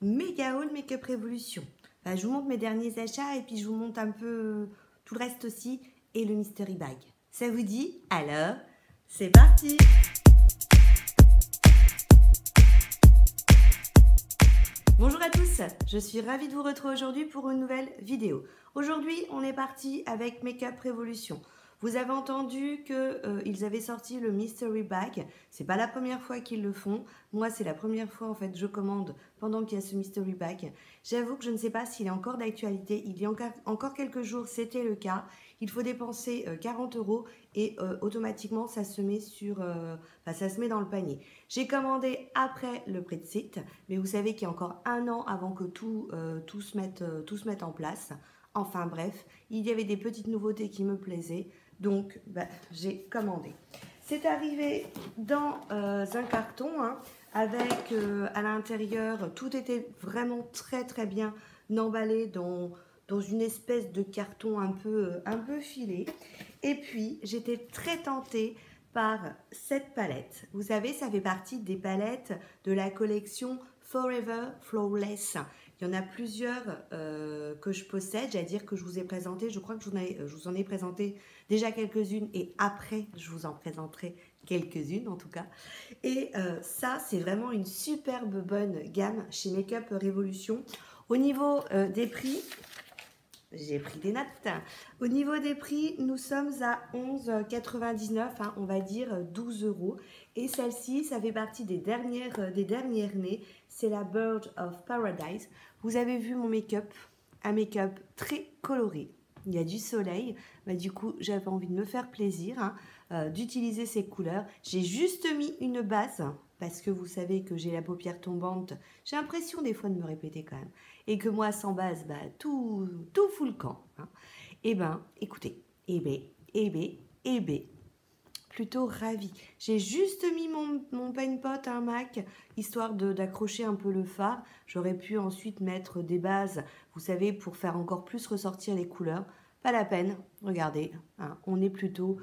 méga haul Make-up Révolution. Je vous montre mes derniers achats et puis je vous montre un peu tout le reste aussi et le mystery bag. Ça vous dit? Alors, c'est parti! Bonjour à tous, je suis ravie de vous retrouver aujourd'hui pour une nouvelle vidéo. Aujourd'hui, on est parti avec Make-up Révolution. Vous avez entendu qu'ils avaient sorti le Mystery Bag. C'est pas la première fois qu'ils le font. Moi, c'est la première fois en fait je commande pendant qu'il y a ce Mystery Bag. J'avoue que je ne sais pas s'il est encore d'actualité. Il y a encore quelques jours, c'était le cas. Il faut dépenser 40 € et automatiquement ça se met ça se met dans le panier. J'ai commandé après le Brexit, mais vous savez qu'il y a encore un an avant que tout se mette en place. Enfin bref, il y avait des petites nouveautés qui me plaisaient, donc j'ai commandé. C'est arrivé dans un carton avec à l'intérieur, tout était vraiment très très bien emballé dans une espèce de carton un peu filé. Et puis j'étais très tentée par cette palette. Vous savez, ça fait partie des palettes de la collection Forever Flawless. Il y en a plusieurs que je possède, j'allais dire que je vous ai présenté. Je crois que je vous en ai présenté déjà quelques-unes et après, je vous en présenterai quelques-unes en tout cas. Et ça, c'est vraiment une superbe bonne gamme chez Make-up Révolution. Au niveau des prix, j'ai pris des notes. Au niveau des prix, nous sommes à 11,99 €, on va dire 12 €. Et celle-ci, ça fait partie des dernières nées. C'est la Bird of Paradise. Vous avez vu mon make-up, un make-up très coloré. Il y a du soleil. Du coup, j'avais envie de me faire plaisir, d'utiliser ces couleurs. J'ai juste mis une base parce que vous savez que j'ai la paupière tombante. J'ai l'impression des fois de me répéter quand même. Et que moi, sans base, tout fout le camp. Eh ben, écoutez, plutôt ravie. J'ai juste mis mon paint pot, un MAC, histoire d'accrocher un peu le fard. J'aurais pu ensuite mettre des bases, vous savez, pour faire encore plus ressortir les couleurs. Pas la peine, regardez, on est plutôt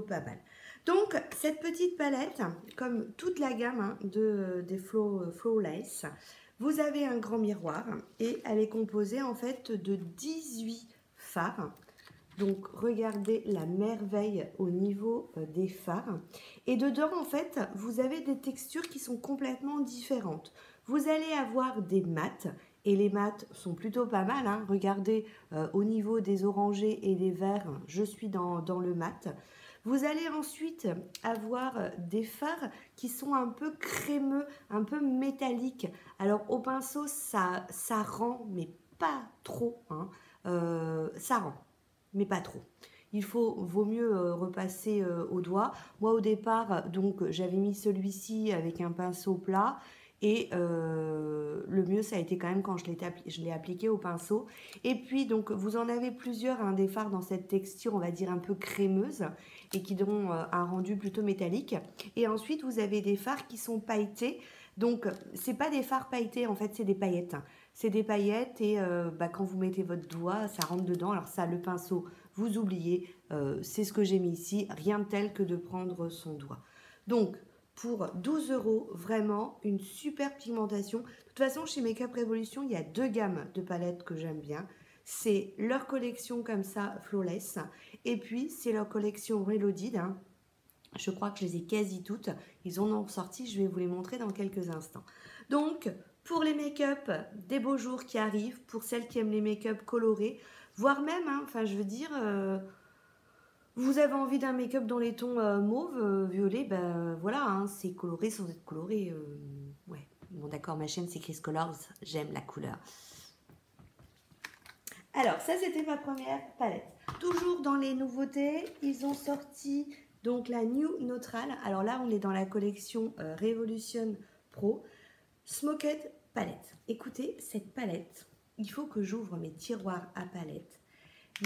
pas mal. Donc, cette petite palette, comme toute la gamme des Flawless, vous avez un grand miroir et elle est composée en fait de 18 fards. Donc, regardez la merveille au niveau des fards. Et dedans, en fait, vous avez des textures qui sont complètement différentes. Vous allez avoir des mats, et les mats sont plutôt pas mal. Regardez, au niveau des orangés et des verts, je suis dans le mat. Vous allez ensuite avoir des fards qui sont un peu crémeux, un peu métalliques. Alors, au pinceau, ça rend, mais pas trop. Ça rend, mais pas trop. Vaut mieux repasser au doigt. Moi au départ, donc j'avais mis celui-ci avec un pinceau plat et le mieux ça a été quand même quand je l'ai appliqué au pinceau. Et puis donc vous en avez plusieurs des fards dans cette texture, on va dire un peu crémeuse et qui donnent un rendu plutôt métallique. Et ensuite vous avez des fards qui sont pailletés. Donc c'est pas des fards pailletés, en fait c'est des paillettes. C'est des paillettes et quand vous mettez votre doigt, ça rentre dedans. Alors ça, le pinceau, vous oubliez, c'est ce que j'ai mis ici, rien de tel que de prendre son doigt. Donc, pour 12 €, vraiment une super pigmentation. De toute façon, chez Make-up Révolution, il y a deux gammes de palettes que j'aime bien. C'est leur collection comme ça, Flawless, et puis c'est leur collection Reloaded. Je crois que je les ai quasi toutes. Ils en ont sorti, je vais vous les montrer dans quelques instants. Donc, pour les make-up des beaux jours qui arrivent, pour celles qui aiment les make-up colorés, voire même, je veux dire, vous avez envie d'un make-up dans les tons mauve, violet, voilà, c'est coloré sans être coloré. Ouais, bon d'accord, ma chaîne c'est Chris Colors, j'aime la couleur. Alors, ça c'était ma première palette. Toujours dans les nouveautés, ils ont sorti donc la New Neutral. Alors là, on est dans la collection Revolution Pro Smoked Palette. Écoutez, cette palette, il faut que j'ouvre mes tiroirs à palettes,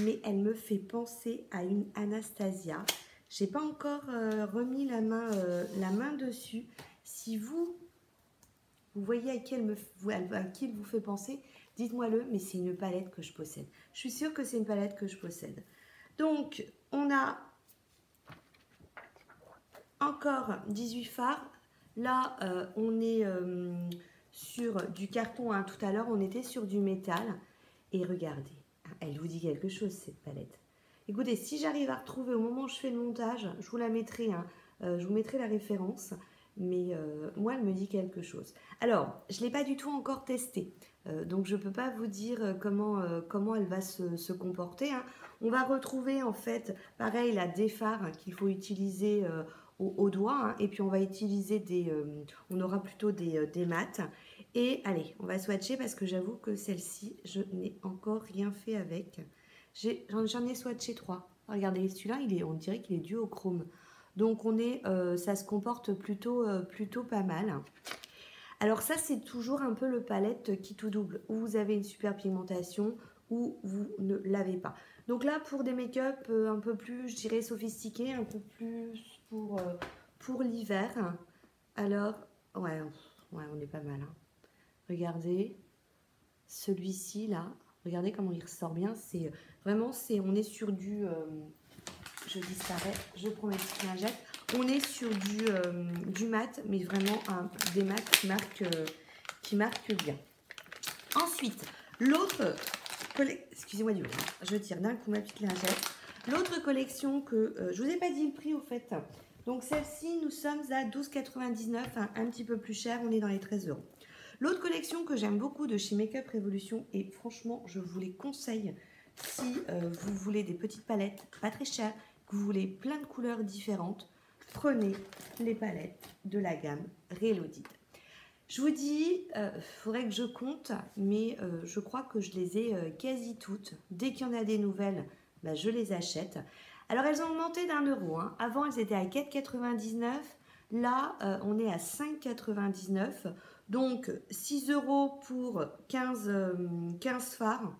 mais elle me fait penser à une Anastasia. J'ai pas encore remis la main dessus. Si vous voyez à qui elle vous fait penser, dites-moi-le, mais c'est une palette que je possède. Je suis sûre que c'est une palette que je possède. Donc, on a encore 18 fards. Là, on est sur du carton, hein. Tout à l'heure, on était sur du métal. Et regardez, elle vous dit quelque chose, cette palette. Écoutez, si j'arrive à retrouver au moment où je fais le montage, je vous la mettrai, hein, je vous mettrai la référence. Mais moi, elle me dit quelque chose. Alors, je ne l'ai pas du tout encore testée. Donc, je ne peux pas vous dire comment elle va se comporter, hein. On va retrouver, en fait, pareil, la déphare qu'il faut utiliser au doigt. Hein, et puis, on va utiliser on aura plutôt des mats. Et allez, on va swatcher parce que j'avoue que celle-ci, je n'ai encore rien fait avec. J'en ai swatché 3. Regardez, celui-là, on dirait qu'il est dû au chrome. Donc, ça se comporte plutôt pas mal. Alors ça, c'est toujours un peu le palette qui tout double. Où vous avez une super pigmentation, ou vous ne l'avez pas. Donc là, pour des make-up un peu plus, je dirais, sophistiqués, un peu plus pour l'hiver. Alors, ouais, on est pas mal. Hein. Regardez, celui-ci, là. Regardez comment il ressort bien. C'est vraiment, on est sur du... je disparais, je prends mes petites lingettes. On est sur du mat, mais vraiment des mats qui marquent bien. Ensuite, l'autre... Excusez-moi du bruit, je tire d'un coup ma petite lingette. L'autre collection que... je ne vous ai pas dit le prix au fait. Donc celle-ci, nous sommes à 12,99, hein, un petit peu plus cher, on est dans les 13 €. L'autre collection que j'aime beaucoup de chez Make Up Revolution, et franchement, je vous les conseille si vous voulez des petites palettes pas très chères, que vous voulez plein de couleurs différentes, prenez les palettes de la gamme Reloaded. Je vous dis, faudrait que je compte, mais je crois que je les ai quasi toutes. Dès qu'il y en a des nouvelles, bah, je les achète. Alors, elles ont augmenté d'1 €. Hein. Avant, elles étaient à 4,99 €. Là, on est à 5,99 €. Donc, 6 € pour 15 fards.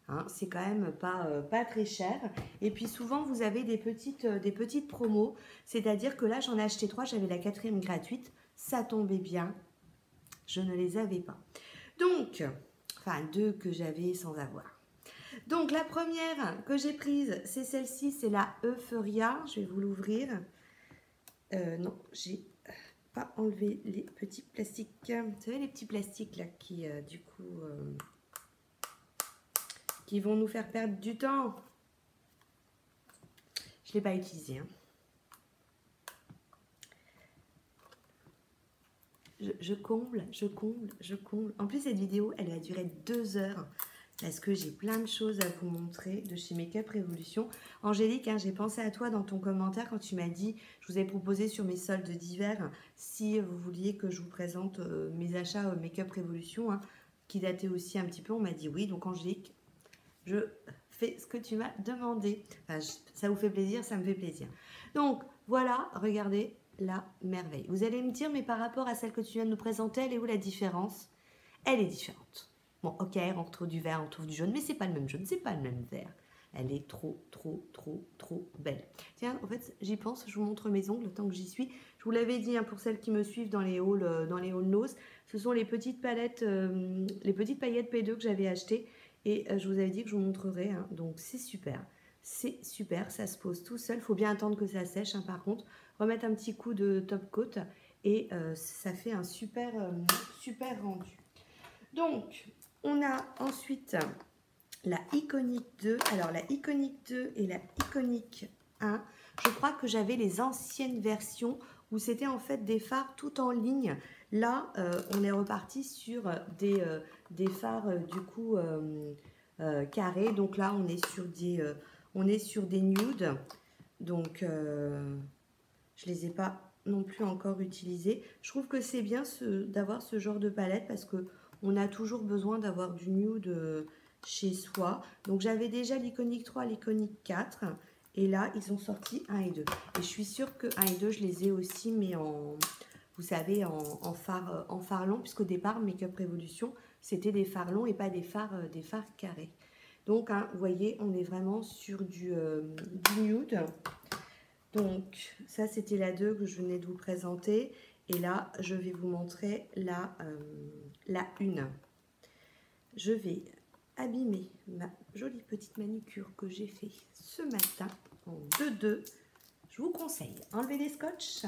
Hein, c'est quand même pas très cher. Et puis souvent, vous avez des petites promos. C'est-à-dire que là, j'en ai acheté 3. J'avais la 4e gratuite. Ça tombait bien. Je ne les avais pas. Donc, enfin 2 que j'avais sans avoir. Donc, la première que j'ai prise, c'est celle-ci. C'est la Euphoria. Je vais vous l'ouvrir. Non, j'ai pas enlevé les petits plastiques. Vous savez, les petits plastiques là qui, du coup... qui vont nous faire perdre du temps. Je ne l'ai pas utilisé. Hein. Je comble. En plus, cette vidéo, elle va durer 2 heures parce que j'ai plein de choses à vous montrer de chez Make Up Revolution. Angélique, hein, j'ai pensé à toi dans ton commentaire quand tu m'as dit, je vous ai proposé sur mes soldes d'hiver, si vous vouliez que je vous présente mes achats Make Up Revolution, hein, qui dataient aussi un petit peu. On m'a dit oui. Donc, Angélique, je fais ce que tu m'as demandé. Enfin, ça vous fait plaisir, ça me fait plaisir. Donc, voilà, regardez la merveille. Vous allez me dire, mais par rapport à celle que tu viens de nous présenter, elle est où la différence? Elle est différente. Bon, ok, on retrouve du vert, on retrouve du jaune, mais c'est pas le même jaune, c'est pas le même vert. Elle est trop belle. Tiens, en fait, j'y pense, je vous montre mes ongles tant que j'y suis. Je vous l'avais dit, hein, pour celles qui me suivent dans les hauls nose, ce sont les petites palettes, les petites paillettes P2 que j'avais achetées. Et je vous avais dit que je vous montrerai, hein, donc c'est super, ça se pose tout seul, il faut bien attendre que ça sèche, hein, par contre, remettre un petit coup de top coat et ça fait un super rendu. Donc, on a ensuite la Iconic 2, alors la Iconic 2 et la Iconic 1, je crois que j'avais les anciennes versions où c'était en fait des fards tout en ligne. Là, on est reparti sur des fards du coup carrés. Donc là, on est sur des nudes. Donc, je les ai pas non plus encore utilisés. Je trouve que c'est bien d'avoir ce genre de palette parce que on a toujours besoin d'avoir du nude chez soi. Donc, j'avais déjà l'Iconic 3, l'Iconic 4. Et là, ils ont sorti 1 et 2. Et je suis sûre que 1 et 2, je les ai aussi, mais vous savez, en phare long, puisqu'au départ, Make Up Revolution, c'était des fards longs et pas des fards carrés. Donc, hein, vous voyez, on est vraiment sur du nude. Donc, ça, c'était la 2 que je venais de vous présenter. Et là, je vais vous montrer la 1. Je vais abîmer ma jolie petite manicure que j'ai fait ce matin en 2-2. Je vous conseille, enlevez les scotch.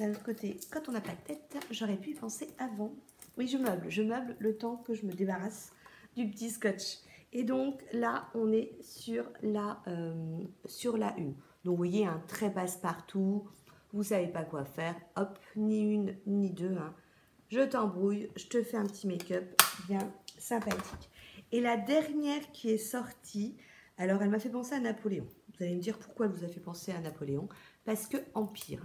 d'un autre côté, quand on n'a pas de tête, j'aurais pu y penser avant. Oui, je meuble le temps que je me débarrasse du petit scotch. Et donc là, on est sur la 1. Donc vous voyez, un trait passe-partout, vous savez pas quoi faire, hop, ni une ni deux. Hein. Je t'embrouille, je te fais un petit make-up bien sympathique. Et la dernière qui est sortie, alors elle m'a fait penser à Napoléon. Vous allez me dire pourquoi elle vous a fait penser à Napoléon. Parce que Empire,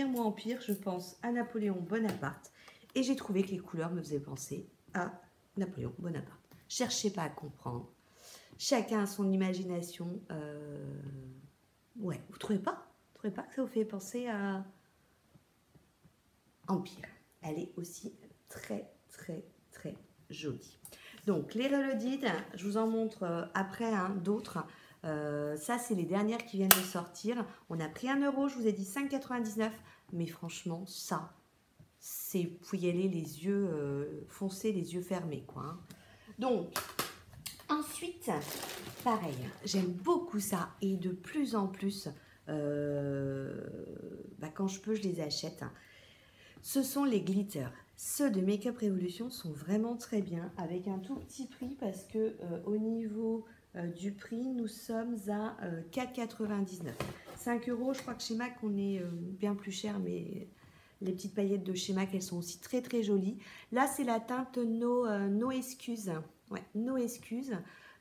moi Empire, je pense à Napoléon Bonaparte. Et j'ai trouvé que les couleurs me faisaient penser à Napoléon Bonaparte. Cherchez pas à comprendre. Chacun a son imagination. Ouais, vous trouvez pas? Vous trouvez pas que ça vous fait penser à Empire? Elle est aussi très, très, très jolie. Donc, les Reloaded, je vous en montre après d'autres. Ça, c'est les dernières qui viennent de sortir. On a pris 1 €, je vous ai dit 5,99 €. Mais franchement, ça, c'est pour y aller les yeux foncés, les yeux fermés, quoi. Hein. Donc, ensuite, pareil, j'aime beaucoup ça. Et de plus en plus, quand je peux, je les achète. Ce sont les glitters. Ceux de Make Up Revolution sont vraiment très bien, avec un tout petit prix, parce que au niveau du prix, nous sommes à 4,99 €. 5 €, je crois que chez MAC, on est bien plus cher, mais les petites paillettes de chez MAC, elles sont aussi très très jolies. Là, c'est la teinte No Excuse. Ouais, No Excuse.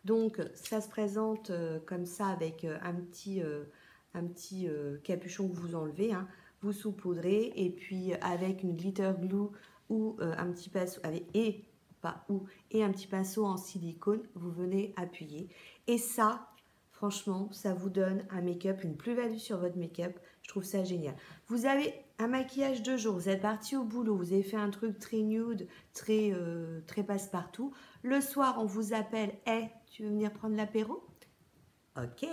Donc, ça se présente comme ça, avec un petit capuchon que vous enlevez, hein. Vous saupoudrez, et puis avec une glitter glue ou un petit pinceau, et un petit pinceau en silicone, vous venez appuyer. Et ça, franchement, ça vous donne un make-up, une plus-value sur votre make-up. Je trouve ça génial. Vous avez un maquillage de jour, vous êtes parti au boulot, vous avez fait un truc très nude, très passe-partout. Le soir, on vous appelle, hey, tu veux venir prendre l'apéro? Ok,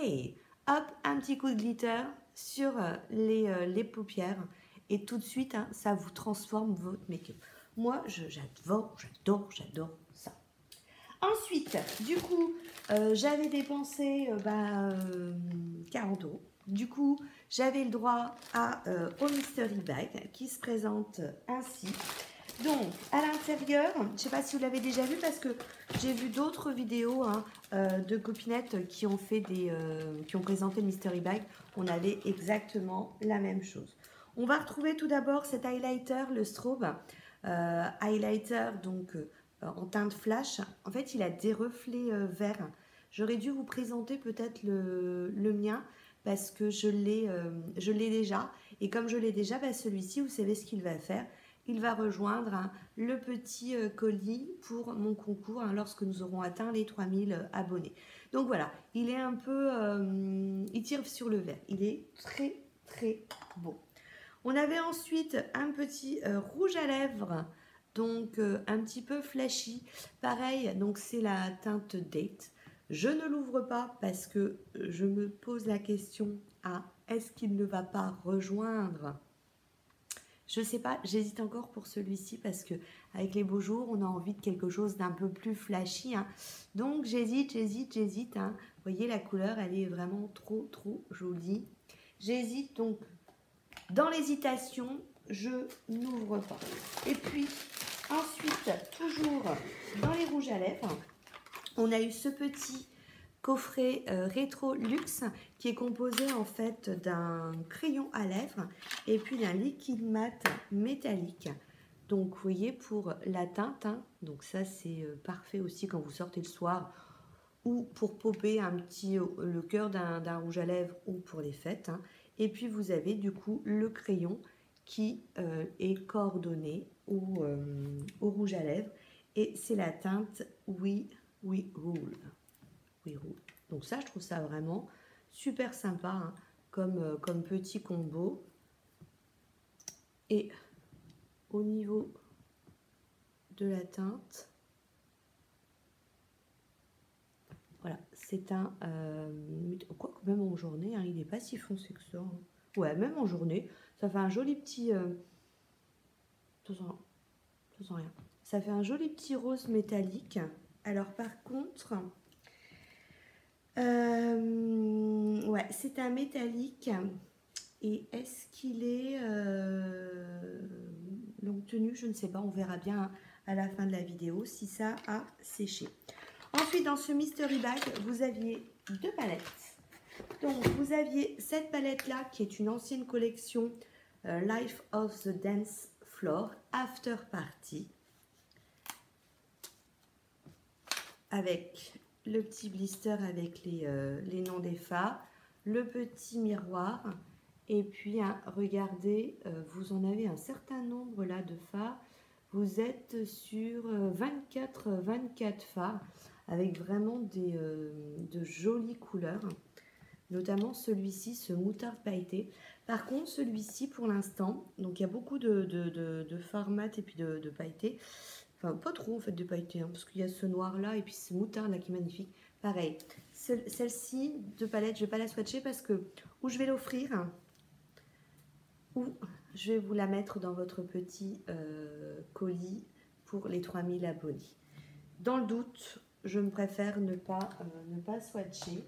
hop, un petit coup de glitter sur les paupières, et tout de suite, hein, ça vous transforme votre make-up. Moi, j'adore ça. Ensuite, du coup, j'avais dépensé 40 €. Du coup, j'avais le droit au Mystery Bag qui se présente ainsi. Donc, à l'intérieur, je ne sais pas si vous l'avez déjà vu, parce que j'ai vu d'autres vidéos de copinettes qui ont présenté le Mystery Bag. On avait exactement la même chose. On va retrouver tout d'abord cet highlighter, le Strobe highlighter, donc en teinte flash. En fait, il a des reflets verts. J'aurais dû vous présenter peut-être le mien, parce que je l'ai déjà. Et comme je l'ai déjà, celui-ci, vous savez ce qu'il va faire. Il va rejoindre le petit colis pour mon concours lorsque nous aurons atteint les 3000 abonnés. Donc voilà, il est un peu... il tire sur le vert. Il est très, très beau. On avait ensuite un petit rouge à lèvres, donc un petit peu flashy. Pareil, donc c'est la teinte Date. Je ne l'ouvre pas parce que je me pose la question, est-ce qu'il ne va pas rejoindre? Je ne sais pas, j'hésite encore pour celui-ci, parce que avec les beaux jours, on a envie de quelque chose d'un peu plus flashy. Hein. Donc j'hésite. Hein. Vous voyez, la couleur, elle est vraiment trop, trop jolie. J'hésite, donc dans l'hésitation, je n'ouvre pas. Et puis, ensuite, toujours dans les rouges à lèvres, on a eu ce petit coffret rétro luxe qui est composé en fait d'un crayon à lèvres et puis d'un liquide mat métallique. Donc vous voyez, pour la teinte, hein, donc ça c'est parfait aussi quand vous sortez le soir, ou pour popper le cœur d'un rouge à lèvres, ou pour les fêtes. Hein. Et puis vous avez du coup le crayon qui est coordonné au rouge à lèvres, et c'est la teinte We Rule. Donc ça, je trouve ça vraiment super sympa, hein, comme petit combo. Et au niveau de la teinte, voilà, c'est un... quoi que même en journée, hein, il n'est pas si foncé que ça. Hein. Ouais, même en journée, ça fait un joli petit... ça sent rien. Ça fait un joli petit rose métallique. Alors par contre... ouais, c'est un métallique Et est-ce qu'il est longue tenue? Je ne sais pas, on verra bien à la fin de la vidéo si ça a séché. Ensuite, dans ce mystery bag, vous aviez 2 palettes. Donc, vous aviez cette palette-là qui est une ancienne collection Life of the Dance Floor After Party, avec le petit blister avec les noms des phares, le petit miroir, et puis regardez, vous en avez un certain nombre là de phares. Vous êtes sur 24 phares avec vraiment de jolies couleurs, notamment celui-ci, ce moutarde pailleté. Par contre, celui-ci pour l'instant, donc il y a beaucoup de phares mat et puis de pailleté. Enfin, pas trop en fait de pailleté, hein, parce qu'il y a ce noir là et puis ce moutarde là qui est magnifique. Pareil, celle-ci de palette, je vais pas la swatcher parce que ou je vais l'offrir, ou je vais vous la mettre dans votre petit colis pour les 3000 abonnés. Dans le doute, je me préfère ne pas swatcher.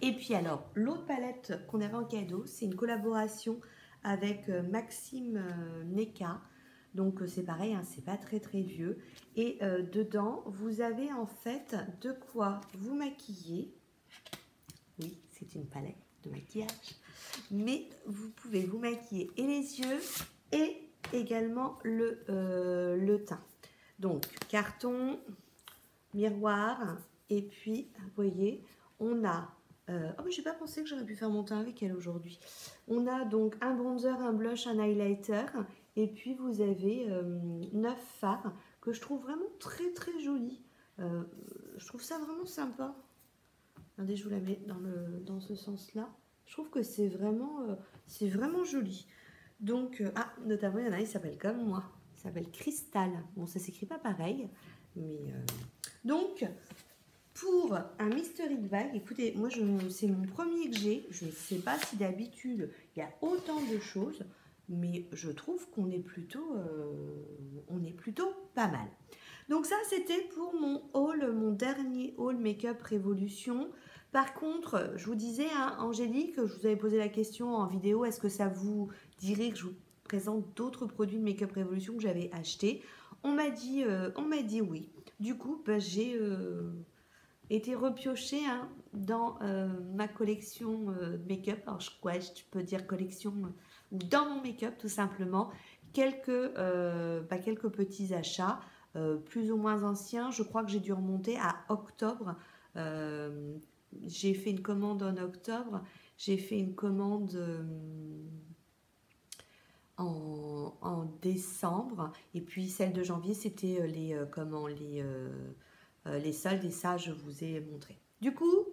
Et puis alors, l'autre palette qu'on avait en cadeau, c'est une collaboration avec Maxime Neka. Donc c'est pareil, hein, c'est pas très vieux. Et dedans, vous avez en fait de quoi vous maquiller. Oui, c'est une palette de maquillage. Mais vous pouvez vous maquiller et les yeux et également le teint. Donc carton, miroir, et puis vous voyez, on a... oh mais j'ai pas pensé que j'aurais pu faire mon teint avec elle aujourd'hui. On a donc un bronzer, un blush, un highlighter, et puis vous avez 9 fards que je trouve vraiment très jolis. Je trouve ça vraiment sympa. Regardez, je vous la mets dans ce sens-là. Je trouve que c'est vraiment joli. Donc, notamment, il y en a, il s'appelle comme moi. Il s'appelle Cristal. Bon, ça s'écrit pas pareil. Mais, donc, pour un mystery bag, écoutez, moi, c'est mon premier que j'ai. Je ne sais pas si d'habitude, il y a autant de choses. Mais je trouve qu'on est plutôt pas mal. Donc ça, c'était pour mon dernier haul Make-up Révolution. Par contre, je vous disais, hein, Angélique, je vous avais posé la question en vidéo, est-ce que ça vous dirait que je vous présente d'autres produits de Make-up Révolution que j'avais achetés? On m'a dit oui. Du coup, j'ai été repiochée, hein, dans ma collection de make-up. Alors, je peux dire collection, ou dans mon make-up, tout simplement. Quelques petits achats. Plus ou moins anciens. Je crois que j'ai dû remonter à octobre. J'ai fait une commande en octobre. J'ai fait une commande en décembre. Et puis celle de janvier, c'était les soldes. Et ça, je vous ai montré. Du coup,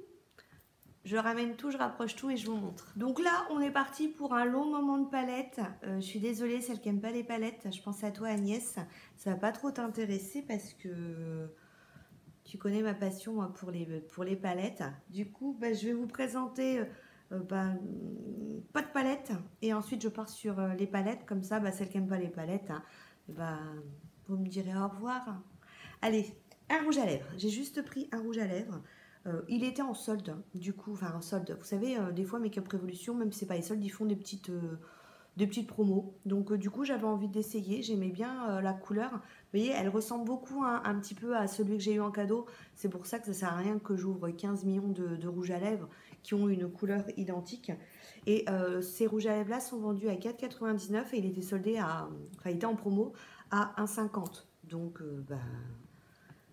je ramène tout, je rapproche tout et je vous montre. Donc là, on est parti pour un long moment de palette. Je suis désolée, celle qui n'aime pas les palettes, je pense à toi Agnès. Ça va pas trop t'intéresser parce que tu connais ma passion, moi, pour les palettes. Du coup, je vais vous présenter pas de palette. Et ensuite, je pars sur les palettes. Comme ça, celle qui n'aime pas les palettes, vous me direz au revoir. Allez, un rouge à lèvres. J'ai juste pris un rouge à lèvres. Il était en solde, hein, du coup, enfin en solde. Vous savez, des fois, Make-up Révolution, même si c'est pas les soldes, ils font des petites promos. Donc, du coup, j'avais envie d'essayer. J'aimais bien la couleur. Vous voyez, elle ressemble beaucoup, hein, un petit peu à celui que j'ai eu en cadeau. C'est pour ça que ça sert à rien que j'ouvre 15 millions de rouges à lèvres qui ont une couleur identique. Et ces rouges à lèvres-là sont vendus à 4,99 et il était soldé il était en promo à 1,50. Donc,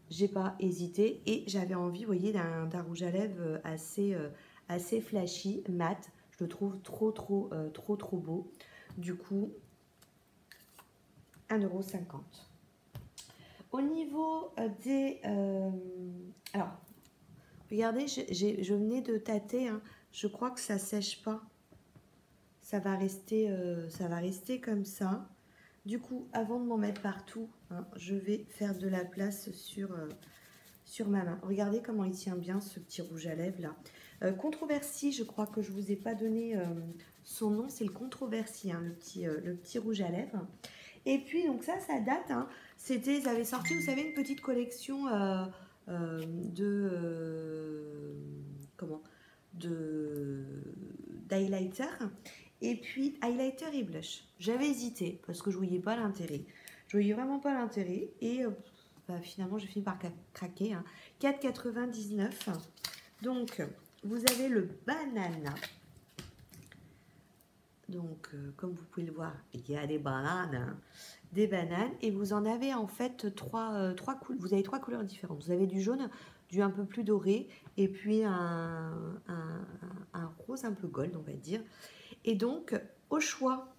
j'ai pas hésité et j'avais envie, vous voyez, d'un rouge à lèvres assez flashy, mat. Je le trouve trop beau. Du coup, 1,50 €. Au niveau des... alors, regardez, je venais de tâter, hein, je crois que ça sèche pas. Ça va rester comme ça. Du coup, avant de m'en mettre partout, hein, je vais faire de la place sur ma main. Regardez comment il tient bien ce petit rouge à lèvres là. Controversi, je crois que je ne vous ai pas donné son nom, c'est le Controversi, hein, le petit rouge à lèvres. Et puis, donc ça date, hein, ils avaient sorti, vous savez, une petite collection d'highlighter. Et puis, highlighter et blush. J'avais hésité parce que je voyais pas l'intérêt. Je voyais vraiment pas l'intérêt. Et bah, finalement, j'ai fini par craquer. Hein. 4,99. Donc, vous avez le banana. Donc, comme vous pouvez le voir, il y a des bananes. Hein. Des bananes. Et vous en avez en fait trois couleurs. Vous avez 3 couleurs différentes. Vous avez du jaune, du un peu plus doré. Et puis un rose un peu gold, on va dire. Et donc, au choix,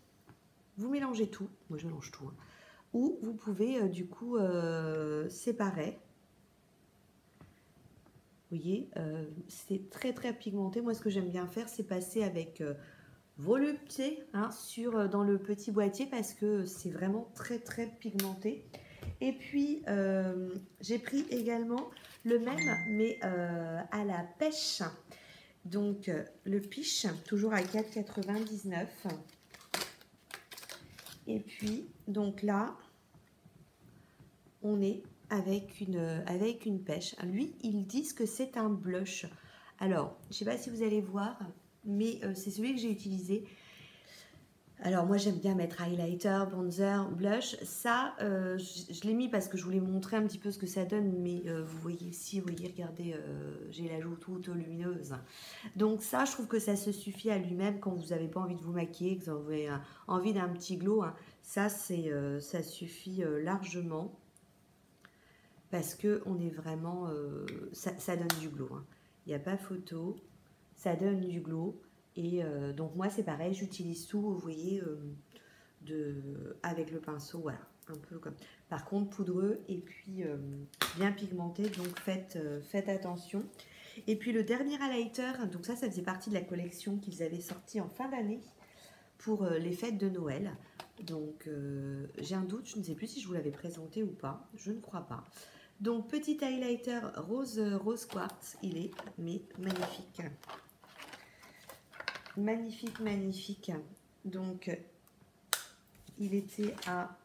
vous mélangez tout. Moi, je mélange tout. Hein. Ou vous pouvez, du coup, séparer. Vous voyez, c'est très, très pigmenté. Moi, ce que j'aime bien faire, c'est passer avec volupté hein, dans le petit boîtier parce que c'est vraiment très, très pigmenté. Et puis, j'ai pris également le même, mais à la pêche. Donc, le Piche, toujours à 4,99. Et puis, donc là, on est avec une pêche. Lui, ils disent que c'est un blush. Alors, je ne sais pas si vous allez voir, mais c'est celui que j'ai utilisé. Alors, moi, j'aime bien mettre highlighter, bronzer, blush. Ça, je l'ai mis parce que je voulais montrer un petit peu ce que ça donne. Mais vous voyez ici, vous voyez, regardez, j'ai la joue toute lumineuse. Donc ça, je trouve que ça se suffit à lui-même quand vous n'avez pas envie de vous maquiller, que vous avez envie d'un petit glow. Hein. Ça, ça suffit largement. Parce que on est vraiment... ça donne du glow. Hein. Il n'y a pas photo. Ça donne du glow. Et donc moi, c'est pareil. J'utilise tout, vous voyez, avec le pinceau. Voilà, un peu comme... Par contre, poudreux et puis bien pigmenté. Donc faites attention. Et puis le dernier highlighter, donc ça faisait partie de la collection qu'ils avaient sorti en fin d'année pour les fêtes de Noël. Donc j'ai un doute, je ne sais plus si je vous l'avais présenté ou pas, je ne crois pas. Donc petit highlighter rose quartz, il est mais magnifique. Magnifique, magnifique. Donc il était à...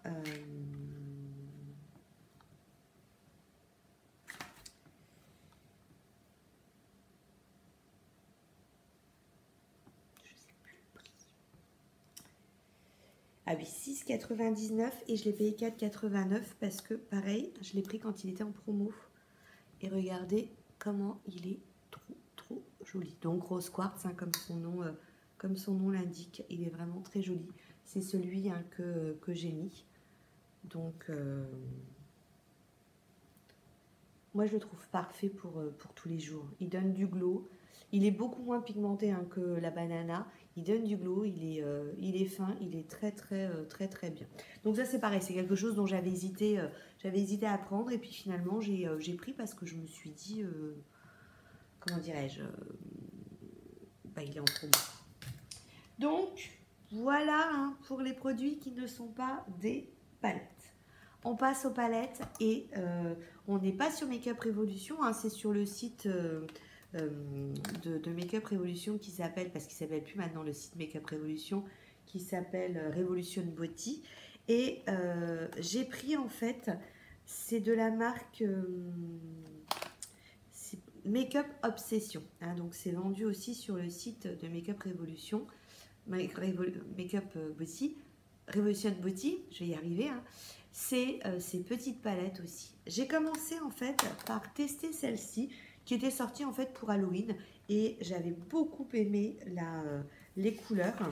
Ah oui, 6,99 et je l'ai payé 4,89 parce que pareil, je l'ai pris quand il était en promo. Et regardez comment il est trop joli. Donc rose quartz, hein, comme son nom l'indique, il est vraiment très joli. C'est celui hein, que j'ai mis. Donc moi je le trouve parfait pour tous les jours. Il donne du glow. Il est beaucoup moins pigmenté hein, que la banana. Il donne du glow, il est fin, il est très bien. Donc ça c'est pareil, c'est quelque chose dont j'avais hésité à prendre et puis finalement j'ai pris parce que je me suis dit, comment dirais-je, bah, il est en promo. Donc voilà hein, pour les produits qui ne sont pas des palettes. On passe aux palettes et on n'est pas sur Makeup Revolution, hein, c'est sur le site... de Makeup Revolution qui s'appelle, parce qu'il ne s'appelle plus maintenant le site Makeup Revolution, qui s'appelle Revolution Beauty. Et j'ai pris en fait, c'est de la marque Makeup Obsession. Hein, donc c'est vendu aussi sur le site de Makeup Revolution, Makeup Beauty, Revolution Beauty, je vais y arriver. Hein. C'est ces petites palettes aussi. J'ai commencé en fait par tester celle-ci qui était sortie en fait pour Halloween et j'avais beaucoup aimé les couleurs.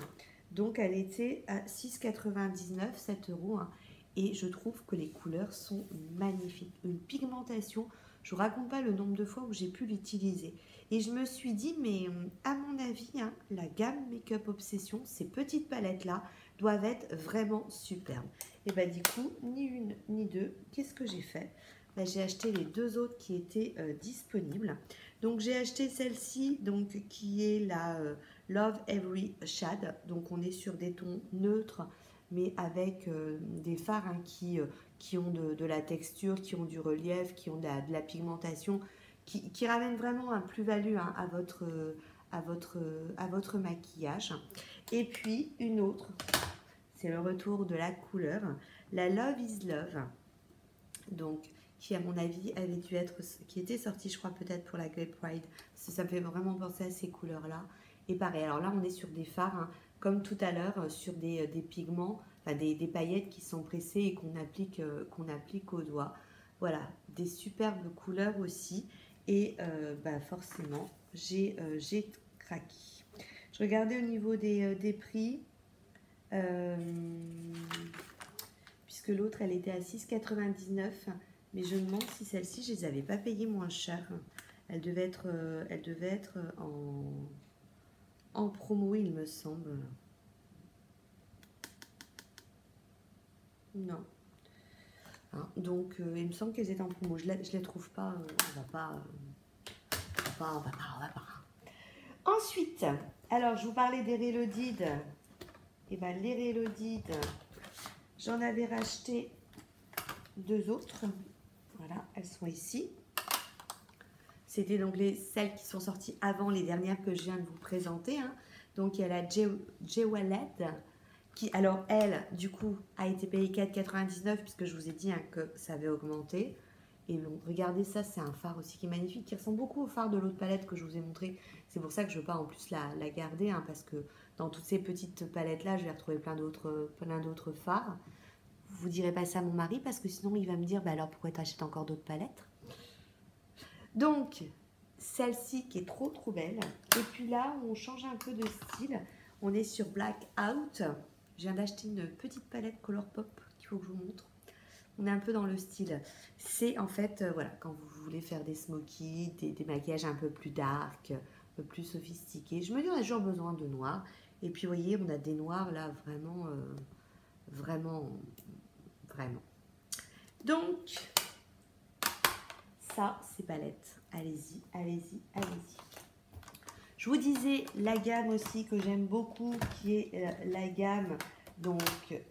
Donc elle était à 6,99 €, 7 €. Hein, et je trouve que les couleurs sont magnifiques. Une pigmentation, je ne vous raconte pas le nombre de fois où j'ai pu l'utiliser. Et je me suis dit, mais à mon avis, hein, la gamme Makeup Obsession, ces petites palettes-là, doivent être vraiment superbes. Et bien du coup, ni une ni deux, qu'est-ce que j'ai fait? Ben, j'ai acheté les deux autres qui étaient disponibles. Donc j'ai acheté celle-ci, donc qui est la Love Every Shade. Donc on est sur des tons neutres, mais avec des fards hein, qui ont de la texture, qui ont du relief, qui ont de la pigmentation, qui ramènent vraiment un plus-value hein, à votre maquillage. Et puis une autre, c'est le retour de la couleur, la Love is Love, donc qui à mon avis avait dû être, qui était sortie je crois peut-être pour la Grape Pride, parce que ça me fait vraiment penser à ces couleurs là, Et pareil, alors là, on est sur des fards, hein, comme tout à l'heure, sur des pigments, enfin des paillettes qui sont pressées et qu'on applique au doigt. Voilà, des superbes couleurs aussi. Et bah forcément, j'ai craqué. Je regardais au niveau des prix. Euh, puisque l'autre, elle était à 6,99 €. Mais je me demande si celle-ci, je ne les avais pas payées moins cher. Elle devait être en promo, il me semble. Non. Hein, donc, il me semble qu'elles étaient en promo. Je les trouve pas. On va pas. Ensuite, alors, je vous parlais des Rélodides. Et bien, les Rélodides, j'en avais racheté 2 autres. Voilà, elles sont ici. C'était donc celles qui sont sorties avant les dernières que je viens de vous présenter. Hein. Donc, il y a la Jeweled qui, alors, elle, du coup, a été payée 4,99 puisque je vous ai dit hein, que ça avait augmenté. Et donc, regardez ça, c'est un fard aussi qui est magnifique, qui ressemble beaucoup au fard de l'autre palette que je vous ai montré. C'est pour ça que je ne veux pas en plus la garder, hein, parce que dans toutes ces petites palettes-là, je vais retrouver plein d'autres fards. Vous direz pas ça à mon mari, parce que sinon, il va me dire, bah alors, pourquoi tu achètes encore d'autres palettes? Donc, celle-ci qui est trop belle. Et puis là, on change un peu de style. On est sur Blackout. Je viens d'acheter une petite palette Colourpop qu'il faut que je vous montre. On est un peu dans le style. C'est en fait, voilà, quand vous voulez faire des smokies, des maquillages un peu plus dark, un peu plus sophistiqués. Je me dis, on a toujours besoin de noir. Et puis, vous voyez, on a des noirs là, vraiment. Donc, ça, c'est palette. Allez-y. Je vous disais la gamme aussi que j'aime beaucoup, qui est la gamme donc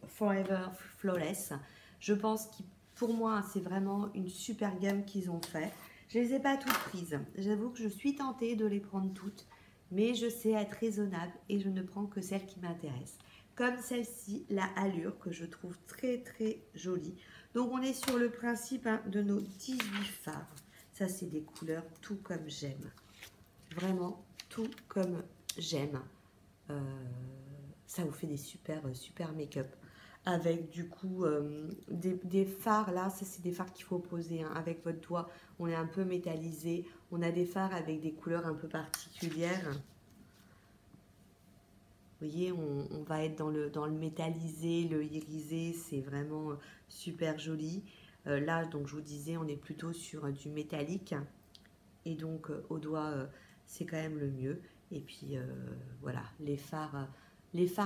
Forever Flawless. Je pense que pour moi, c'est vraiment une super gamme qu'ils ont fait. Je ne les ai pas toutes prises. J'avoue que je suis tentée de les prendre toutes, mais je sais être raisonnable et je ne prends que celles qui m'intéressent. Comme celle-ci, la Allure, que je trouve très jolie. Donc, on est sur le principe hein, de nos 18 fards. Ça, c'est des couleurs tout comme j'aime. Vraiment, tout comme j'aime. Ça vous fait des super make-up. Avec du coup des fards, là, ça c'est des fards qu'il faut poser hein, avec votre doigt. On est un peu métallisé. On a des fards avec des couleurs un peu particulières. Vous voyez, on va être dans le métallisé, le irisé, c'est vraiment super joli. Là, donc je vous disais, on est plutôt sur du métallique. Et donc, au doigt, c'est quand même le mieux. Et puis, voilà, les fards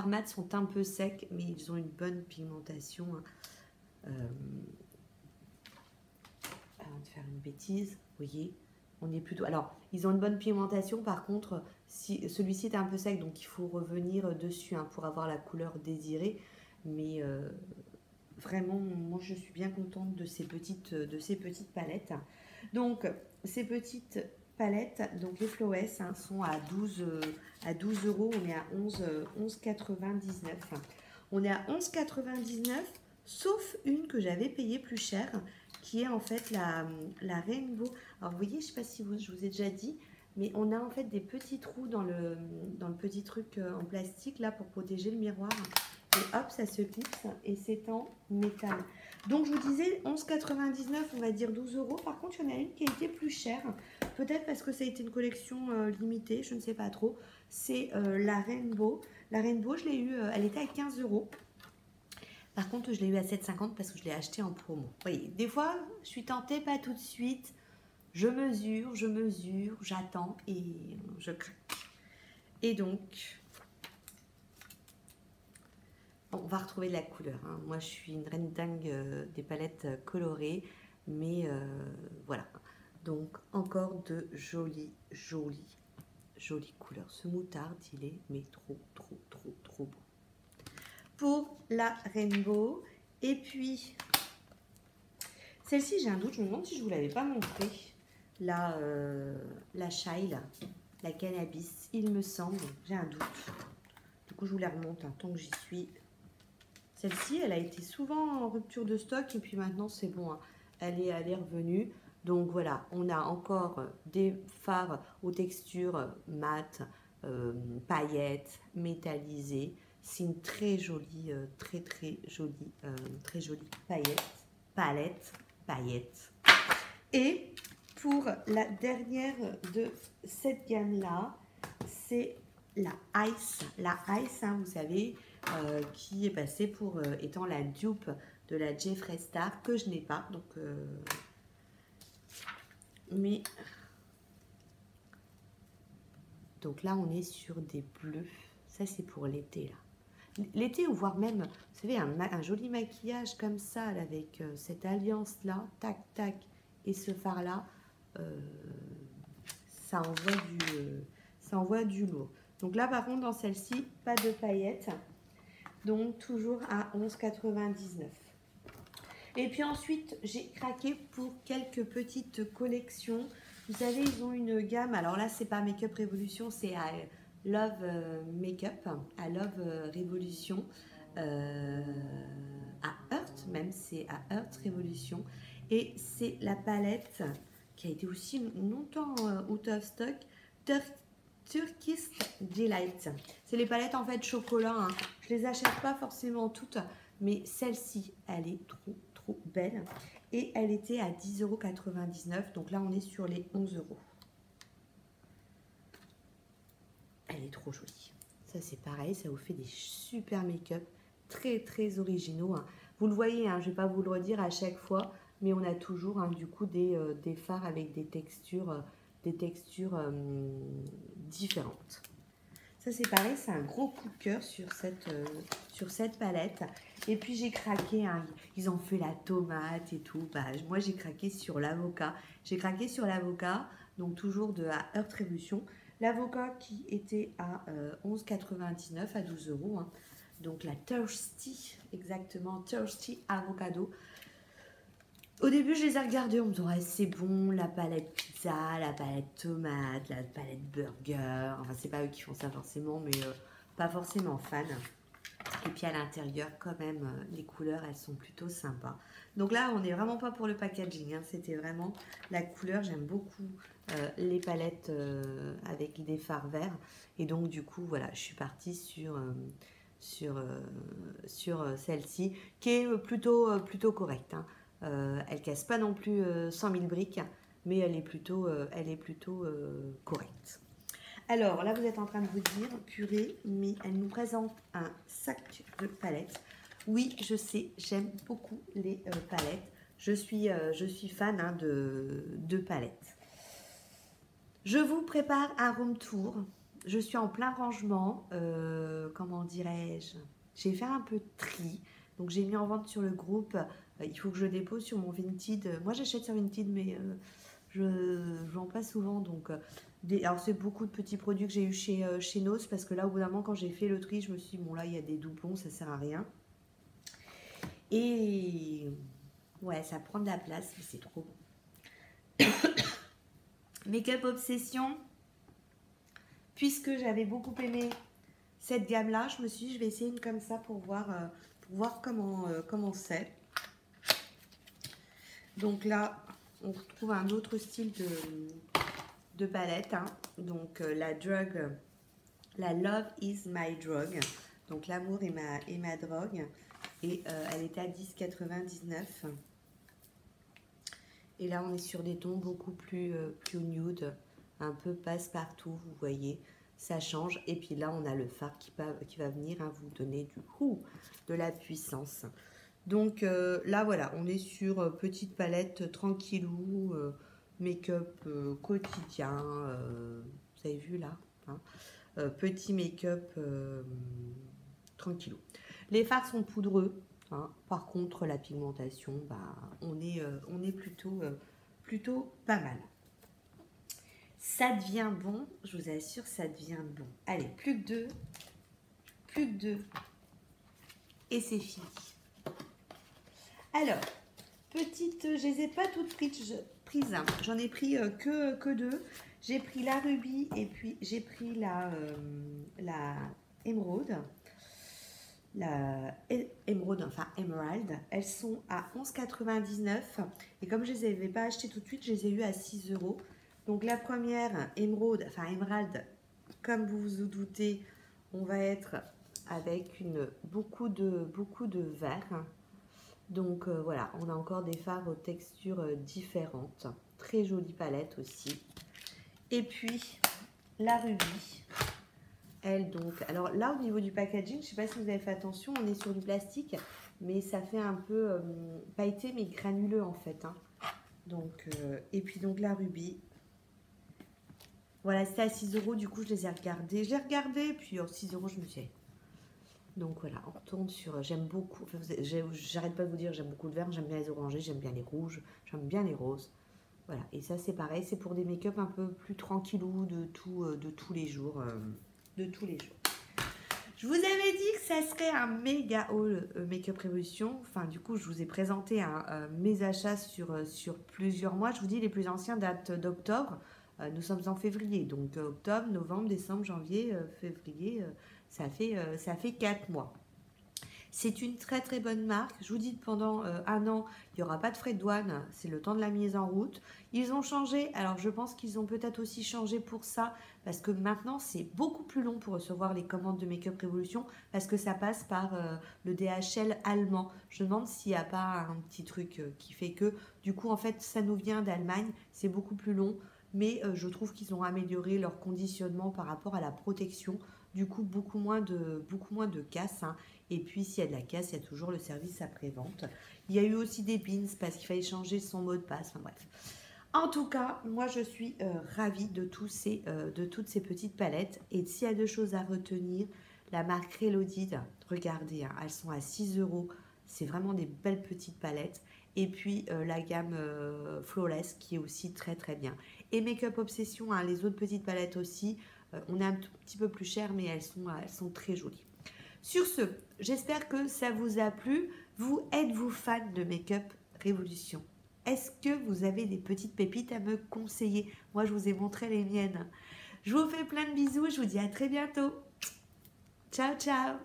mat sont un peu secs, mais ils ont une bonne pigmentation. Hein. Avant de faire une bêtise, vous voyez, on est plutôt... Alors, ils ont une bonne pigmentation, par contre, si celui-ci est un peu sec, donc il faut revenir dessus hein, pour avoir la couleur désirée. Mais vraiment, moi, je suis bien contente de ces petites palettes. Donc, ces petites palettes, donc les Flawless, hein, sont à 12 €. On est à 11,99 €. On est à 11,99 €, sauf une que j'avais payée plus cher, qui est en fait la Rainbow. Alors, vous voyez, je ne sais pas si je vous ai déjà dit, mais on a en fait des petits trous dans le petit truc en plastique, là, pour protéger le miroir. Et hop, ça se clipse et c'est en métal. Donc, je vous disais 11,99 €, on va dire 12 €. Par contre, il y en a une qui a été plus chère. Peut-être parce que ça a été une collection limitée, je ne sais pas trop. C'est la Rainbow. La Rainbow, je l'ai eu, elle était à 15 €. Par contre, je l'ai eu à 7,50 € parce que je l'ai acheté en promo. Vous voyez, des fois, je suis tentée, pas tout de suite. Je mesure, j'attends et je craque. Et donc... on va retrouver de la couleur. Hein. Moi, je suis une reine dingue des palettes colorées. Mais voilà. Donc, encore de jolies couleurs. Ce moutarde, il est mais trop beau. Pour la Rainbow. Et puis, celle-ci, j'ai un doute. Je me demande si je ne vous l'avais pas montré. La Child, la Cannabis, il me semble. J'ai un doute. Du coup, je vous la remonte tant que j'y suis. Celle-ci, elle a été souvent en rupture de stock et puis maintenant, c'est bon. Hein. Elle est revenue. Donc voilà, on a encore des fards aux textures mat, paillettes, métallisées. C'est une très jolie, très jolie palette, paillettes. Et pour la dernière de cette gamme-là, c'est la Ice. La Ice, hein, vous savez, qui est passée pour étant la dupe de la Jeffree Star, que je n'ai pas. Donc, donc là, on est sur des bleus. Ça, c'est pour l'été, là. L'été, ou voire même, vous savez, un joli maquillage comme ça, là, avec cette alliance-là, tac, tac, et ce fard-là, ça envoie du lourd. Donc là, par contre, dans celle-ci, pas de paillettes. Donc, toujours à 11,99 €. Et puis ensuite, j'ai craqué pour quelques petites collections. Vous savez, ils ont une gamme. Alors là, c'est pas Make Up Révolution, c'est à Love Makeup, à Love Révolution. À Heart, même, c'est à Heart Révolution. Et c'est la palette qui a été aussi longtemps out of stock, Turkish Delight. C'est les palettes en fait chocolat. Hein. Je les achète pas forcément toutes, mais celle-ci, elle est trop belle. Et elle était à 10,99 €. Donc là, on est sur les 11 €. Elle est trop jolie. Ça, c'est pareil. Ça vous fait des super make-up très originaux. Hein. Vous le voyez, hein, je ne vais pas vous le redire à chaque fois, mais on a toujours hein, du coup des fards avec des textures différentes. Ça, c'est pareil, c'est un gros coup de cœur sur cette palette. Et puis, j'ai craqué, hein, ils ont fait la tomate et tout. Bah, moi, j'ai craqué sur l'avocat. J'ai craqué sur l'avocat, donc toujours de à Heart Révolution. L'avocat qui était à 11,99 € à 12 €. Hein. Donc, la Thirsty, exactement, Thirsty Avocado. Au début, je les ai regardés en me disant, ouais, c'est bon, la palette pizza, la palette tomate, la palette burger. Enfin, c'est pas eux qui font ça forcément, mais pas forcément fan. Et puis à l'intérieur, quand même, les couleurs, elles sont plutôt sympas. Donc là, on n'est vraiment pas pour le packaging. Hein. C'était vraiment la couleur. J'aime beaucoup les palettes avec des fards verts. Et donc, du coup, voilà, je suis partie sur celle-ci, qui est plutôt correcte. Hein. Elle casse pas non plus 100 000 briques, mais elle est plutôt correcte. Alors là, vous êtes en train de vous dire, purée, mais elle nous présente un sac de palettes. Oui, je sais, j'aime beaucoup les palettes. Je suis fan hein, de palettes. Je vous prépare un room tour. Je suis en plein rangement. Comment dirais-je? J'ai fait un peu de tri. Donc, j'ai mis en vente sur le groupe. Il faut que je dépose sur mon Vinted. Moi, j'achète sur Vinted, mais je ne vends pas souvent. Donc, alors, c'est beaucoup de petits produits que j'ai eu chez Nose. Parce que là, au bout d'un moment, quand j'ai fait le tri, je me suis dit, bon, là, il y a des doublons, ça ne sert à rien. Et ouais, ça prend de la place, mais c'est trop bon. Make-up Obsession. Puisque j'avais beaucoup aimé cette gamme-là, je me suis dit, je vais essayer une comme ça pour voir comment c'est. Donc là, on retrouve un autre style de palette. Hein. Donc la Love is my drug. Donc l'amour est ma drogue. Et elle était à 10,99 €. Et là, on est sur des tons beaucoup plus nude, un peu passe-partout, vous voyez. Ça change. Et puis là, on a le fard qui va venir hein, vous donner du coup de la puissance. Donc là, voilà, on est sur petite palette tranquillou, make-up quotidien. Vous avez vu là hein, petit make-up tranquillou. Les fards sont poudreux. Hein. Par contre, la pigmentation, bah, on est plutôt pas mal. Ça devient bon, je vous assure, ça devient bon. Allez, plus que deux, et c'est fini. Alors, je les ai pas toutes prises, hein. J'en ai pris que deux. J'ai pris la rubis et puis j'ai pris la émeraude. La émeraude, enfin émerald, elles sont à 11,99 € et comme je les avais pas achetées tout de suite, je les ai eues à 6 €. Donc la première émeraude, enfin émerald, comme vous vous doutez, on va être avec beaucoup de vert. Donc voilà, on a encore des fards aux textures différentes. Très jolie palette aussi. Et puis, la rubis. Elle donc, alors là au niveau du packaging, je ne sais pas si vous avez fait attention, on est sur du plastique, mais ça fait un peu pailleté mais granuleux en fait. Hein. Donc, et puis donc la rubis. Voilà, c'était à 6 €, du coup je les ai regardés. Je l'ai regardé, puis 6 € je me suis dit. Donc voilà, on retourne sur, j'aime beaucoup, enfin, j'arrête pas de vous dire, j'aime beaucoup le vert, j'aime bien les orangés, j'aime bien les rouges, j'aime bien les roses. Voilà, et ça c'est pareil, c'est pour des make-up un peu plus tranquillou de tous les jours. Je vous avais dit que ça serait un méga haul Make-up Révolution. Enfin, du coup, je vous ai présenté mes achats sur plusieurs mois. Je vous dis, les plus anciens datent d'octobre. Nous sommes en février. Donc, octobre, novembre, décembre, janvier, février, ça fait 4 mois. C'est une très très bonne marque. Je vous dis pendant un an, il n'y aura pas de frais de douane. C'est le temps de la mise en route. Ils ont changé. Alors je pense qu'ils ont peut-être aussi changé pour ça. Parce que maintenant, c'est beaucoup plus long pour recevoir les commandes de Make-up Révolution. Parce que ça passe par le DHL allemand. Je me demande s'il n'y a pas un petit truc qui fait que... Du coup, en fait, ça nous vient d'Allemagne. C'est beaucoup plus long. Mais je trouve qu'ils ont amélioré leur conditionnement par rapport à la protection. Du coup, beaucoup moins de casse. Hein. Et puis, s'il y a de la casse, il y a toujours le service après-vente. Il y a eu aussi des pins parce qu'il fallait changer son mot de passe. Enfin bref. En tout cas, moi, je suis ravie de toutes ces petites palettes. Et s'il y a deux choses à retenir, la marque Reloaded, regardez, hein, elles sont à 6 €. C'est vraiment des belles petites palettes. Et puis, la gamme Flawless qui est aussi très, très bien. Et Make-up Obsession, hein, les autres petites palettes aussi. On est un petit peu plus cher, mais elles sont très jolies. Sur ce, j'espère que ça vous a plu. Vous, êtes-vous fan de Make-up Révolution? Est-ce que vous avez des petites pépites à me conseiller? Moi, je vous ai montré les miennes. Je vous fais plein de bisous. Je vous dis à très bientôt. Ciao, ciao.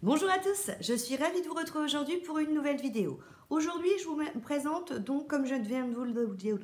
Bonjour à tous. Je suis ravie de vous retrouver aujourd'hui pour une nouvelle vidéo. Aujourd'hui, je vous présente donc, comme je viens de vous le dire,